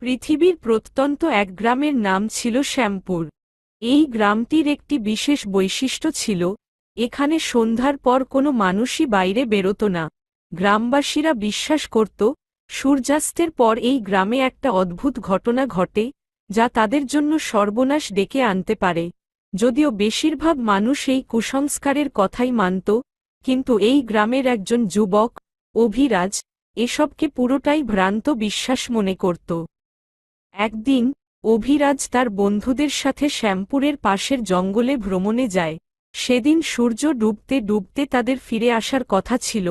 পৃথিবীর প্রত্যন্ত এক গ্রামের নাম ছিল শ্যামপুর। এই গ্রামটির একটি বিশেষ বৈশিষ্ট্য ছিল, এখানে সন্ধ্যার পর কোনো মানুষই বাইরে বেরোত না। গ্রামবাসীরা বিশ্বাস করত, সূর্যাস্তের পর এই গ্রামে একটা অদ্ভুত ঘটনা ঘটে, যা তাদের জন্য সর্বনাশ ডেকে আনতে পারে। যদিও বেশিরভাগ মানুষ এই কুসংস্কারের কথাই মানত, কিন্তু এই গ্রামের একজন যুবক, অভিরাজ, এসবকে পুরোটাই ভ্রান্ত বিশ্বাস মনে করত। একদিন অভিরাজ তার বন্ধুদের সাথে শ্যামপুরের পাশের জঙ্গলে ভ্রমণে যায়। সেদিন সূর্য ডুবতে ডুবতে তাদের ফিরে আসার কথা ছিল,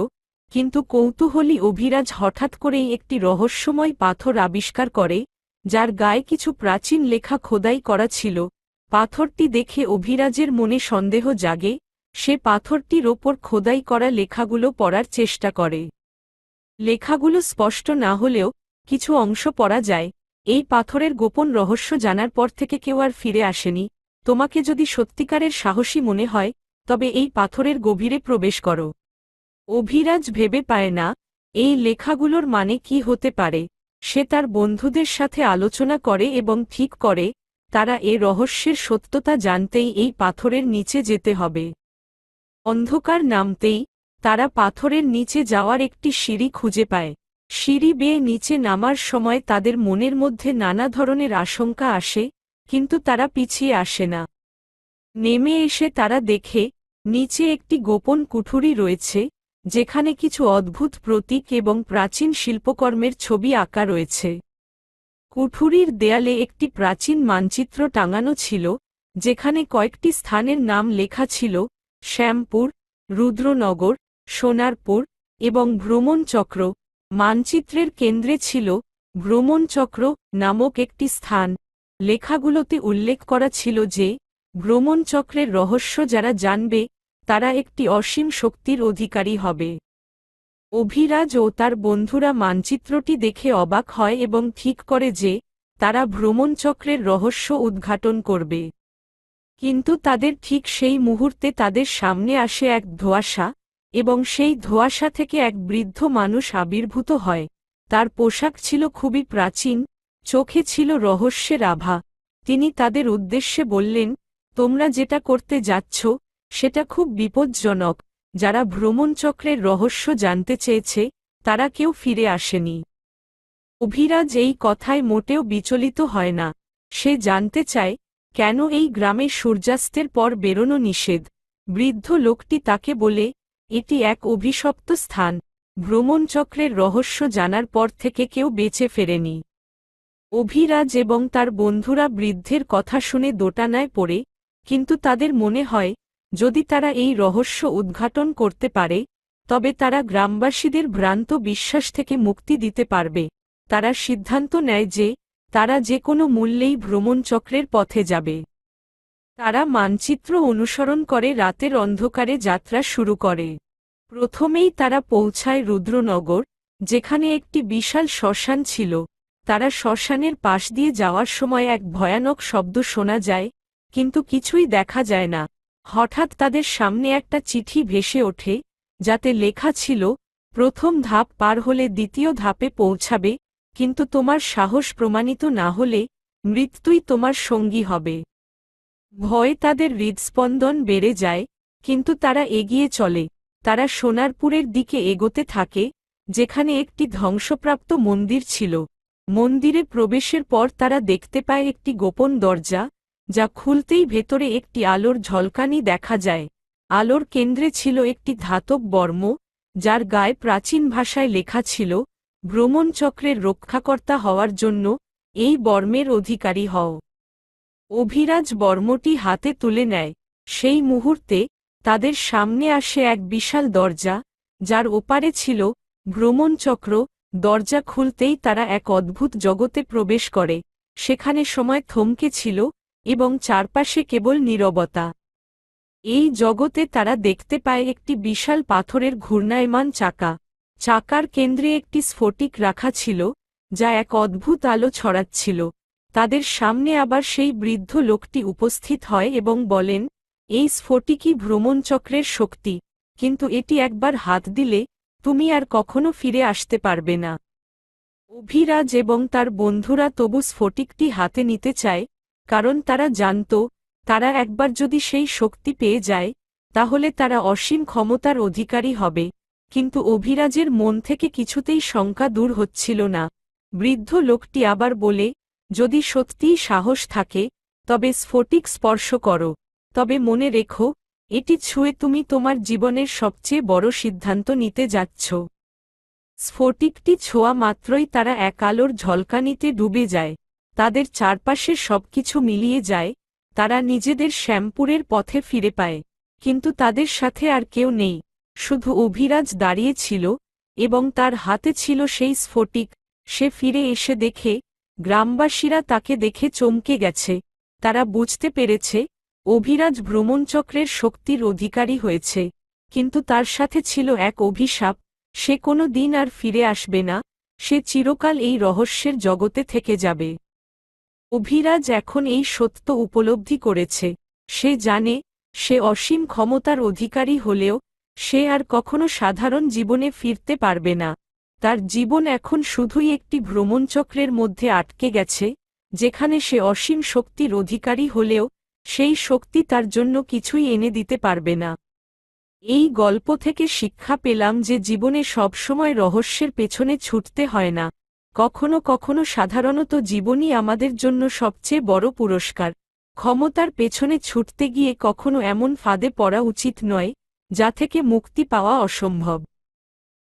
কিন্তু কৌতূহলী অভিরাজ হঠাৎ করেই একটি রহস্যময় পাথর আবিষ্কার করে, যার গায়ে কিছু প্রাচীন লেখা খোদাই করা ছিল। পাথরটি দেখে অভিরাজের মনে সন্দেহ জাগে। সে পাথরটির ওপর খোদাই করা লেখাগুলো পড়ার চেষ্টা করে। লেখাগুলো স্পষ্ট না হলেও কিছু অংশ পড়া যায়। এই পাথরের গোপন রহস্য জানার পর থেকে কেউ আর ফিরে আসেনি। তোমাকে যদি সত্যিকারের সাহসী মনে হয়, তবে এই পাথরের গভীরে প্রবেশ করো। অভিরাজ ভেবে পায় না, এই লেখাগুলোর মানে কি হতে পারে। সে তার বন্ধুদের সাথে আলোচনা করে এবং ঠিক করে, তারা এ রহস্যের সত্যতা জানতেই এই পাথরের নিচে যেতে হবে। অন্ধকার নামতেই তারা পাথরের নিচে যাওয়ার একটি সিঁড়ি খুঁজে পায়। সিঁড়ি বেয়ে নিচে নামার সময় তাদের মনের মধ্যে নানা ধরনের আশঙ্কা আসে, কিন্তু তারা পিছিয়ে আসে না। নেমে এসে তারা দেখে, নিচে একটি গোপন কুঠুরি রয়েছে, যেখানে কিছু অদ্ভুত প্রতীক এবং প্রাচীন শিল্পকর্মের ছবি আঁকা রয়েছে। কুঠুরির দেয়ালে একটি প্রাচীন মানচিত্র টাঙানো ছিল, যেখানে কয়েকটি স্থানের নাম লেখা ছিল: শ্যামপুর, রুদ্রনগর, সোনারপুর এবং ভ্রমণচক্র। মানচিত্রের কেন্দ্রে ছিল ভ্রমণচক্র নামক একটি স্থান। লেখাগুলোতে উল্লেখ করা ছিল যে, ভ্রমণচক্রের রহস্য যারা জানবে, তারা একটি অসীম শক্তির অধিকারী হবে। অভিরাজ ও তার বন্ধুরা মানচিত্রটি দেখে অবাক হয় এবং ঠিক করে যে, তারা ভ্রমণচক্রের রহস্য উদ্ঘাটন করবে। কিন্তু তাদের ঠিক সেই মুহূর্তে তাদের সামনে আসে এক ধোঁয়াশা, এবং সেই ধোঁয়াশা থেকে এক বৃদ্ধ মানুষ আবির্ভূত হয়। তার পোশাক ছিল খুবই প্রাচীন, চোখে ছিল রহস্যের আভা। তিনি তাদের উদ্দেশ্যে বললেন, তোমরা যেটা করতে যাচ্ছ, সেটা খুব বিপজ্জনক। যারা ভ্রমণচক্রের রহস্য জানতে চেয়েছে, তারা কেউ ফিরে আসেনি। অভিরাজ এই কথায় মোটেও বিচলিত হয় না। সে জানতে চায়, কেন এই গ্রামে সূর্যাস্তের পর বেরোনো নিষেধ। বৃদ্ধ লোকটি তাকে বলে, এটি এক অভিশপ্ত স্থান। ভ্রমণচক্রের রহস্য জানার পর থেকে কেউ বেঁচে ফেরেনি। অভিরাজ এবং তার বন্ধুরা বৃদ্ধের কথা শুনে দোটানায় পড়ে, কিন্তু তাদের মনে হয়, যদি তারা এই রহস্য উদ্ঘাটন করতে পারে, তবে তারা গ্রামবাসীদের ভ্রান্ত বিশ্বাস থেকে মুক্তি দিতে পারবে। তারা সিদ্ধান্ত নেয় যে, তারা যে কোনো মূল্যেই ভ্রমণচক্রের পথে যাবে। তারা মানচিত্র অনুসরণ করে রাতের অন্ধকারে যাত্রা শুরু করে। প্রথমেই তারা পৌঁছায় রুদ্রনগর, যেখানে একটি বিশাল শ্মশান ছিল। তারা শ্মশানের পাশ দিয়ে যাওয়ার সময় এক ভয়ানক শব্দ শোনা যায়, কিন্তু কিছুই দেখা যায় না। হঠাৎ তাদের সামনে একটা চিঠি ভেসে ওঠে, যাতে লেখা ছিল, প্রথম ধাপ পার হলে দ্বিতীয় ধাপে পৌঁছাবে, কিন্তু তোমার সাহস প্রমাণিত না হলে মৃত্যুই তোমার সঙ্গী হবে। ভয়ে তাদের হৃদস্পন্দন বেড়ে যায়, কিন্তু তারা এগিয়ে চলে। তারা সোনারপুরের দিকে এগোতে থাকে, যেখানে একটি ধ্বংসপ্রাপ্ত মন্দির ছিল। মন্দিরে প্রবেশের পর তারা দেখতে পায় একটি গোপন দরজা, যা খুলতেই ভেতরে একটি আলোর ঝলকানি দেখা যায়। আলোর কেন্দ্রে ছিল একটি ধাতব বর্ম, যার গায়ে প্রাচীন ভাষায় লেখা ছিল, ভ্রমণচক্রের রক্ষাকর্তা হওয়ার জন্য এই বর্মের অধিকারী হও। অভিরাজ বর্মটি হাতে তুলে নেয়। সেই মুহূর্তে তাদের সামনে আসে এক বিশাল দরজা, যার ওপারে ছিল ভ্রমণচক্র। দরজা খুলতেই তারা এক অদ্ভুত জগতে প্রবেশ করে। সেখানে সময় থমকে ছিল, এবং চারপাশে কেবল নীরবতা। এই জগতে তারা দেখতে পায় একটি বিশাল পাথরের ঘূর্ণায়মান চাকা। চাকার কেন্দ্রে একটি স্ফটিক রাখা ছিল, যা এক অদ্ভুত আলো ছড়াচ্ছিল। তাদের সামনে আবার সেই বৃদ্ধ লোকটি উপস্থিত হয় এবং বলেন, এই স্ফটিকই ভ্রমণচক্রের শক্তি, কিন্তু এটি একবার হাত দিলে তুমি আর কখনো ফিরে আসতে পারবে না। অভিরাজ এবং তার বন্ধুরা তবু স্ফটিকটি হাতে নিতে চায়, কারণ তারা জানত, তারা একবার যদি সেই শক্তি পেয়ে যায়, তাহলে তারা অসীম ক্ষমতার অধিকারী হবে। কিন্তু অভিরাজের মন থেকে কিছুতেই শঙ্কা দূর হচ্ছিল না। বৃদ্ধ লোকটি আবার বলে, যদি সত্যিই সাহস থাকে, তবে স্ফটিক স্পর্শ করো। তবে মনে রেখো, এটি ছুঁয়ে তুমি তোমার জীবনের সবচেয়ে বড় সিদ্ধান্ত নিতে যাচ্ছ। স্ফটিকটি ছোঁয়া মাত্রই তারা এক আলোর ঝলকানিতে ডুবে যায়। তাদের চারপাশের সবকিছু মিলিয়ে যায়, তারা নিজেদের শ্যামপুরের পথে ফিরে পায়। কিন্তু তাদের সাথে আর কেউ নেই, শুধু অভিরাজ দাঁড়িয়ে ছিল, এবং তার হাতে ছিল সেই স্ফটিক। সে ফিরে এসে দেখে, গ্রামবাসীরা তাকে দেখে চমকে গেছে। তারা বুঝতে পেরেছে, অভিরাজ ভ্রমণচক্রের শক্তির অধিকারী হয়েছে। কিন্তু তার সাথে ছিল এক অভিশাপ, সে কোনো দিন আর ফিরে আসবে না, সে চিরকাল এই রহস্যের জগতে থেকে যাবে। অভিরাজ এখন এই সত্য উপলব্ধি করেছে। সে জানে, সে অসীম ক্ষমতার অধিকারী হলেও, সে আর কখনো সাধারণ জীবনে ফিরতে পারবে না। তার জীবন এখন শুধুই একটি ভ্রমণচক্রের মধ্যে আটকে গেছে, যেখানে সে অসীম শক্তির অধিকারী হলেও, সেই শক্তি তার জন্য কিছুই এনে দিতে পারবে না। এই গল্প থেকে শিক্ষা পেলাম যে জীবনে সবসময় রহস্যের পেছনে ছুটতে হয় না। কখনো কখনো সাধারণত জীবনই আমাদের জন্য সবচেয়ে বড় পুরস্কার। ক্ষমতার পেছনে ছুটতে গিয়ে কখনো এমন ফাঁদে পড়া উচিত নয়, যা থেকে মুক্তি পাওয়া অসম্ভব।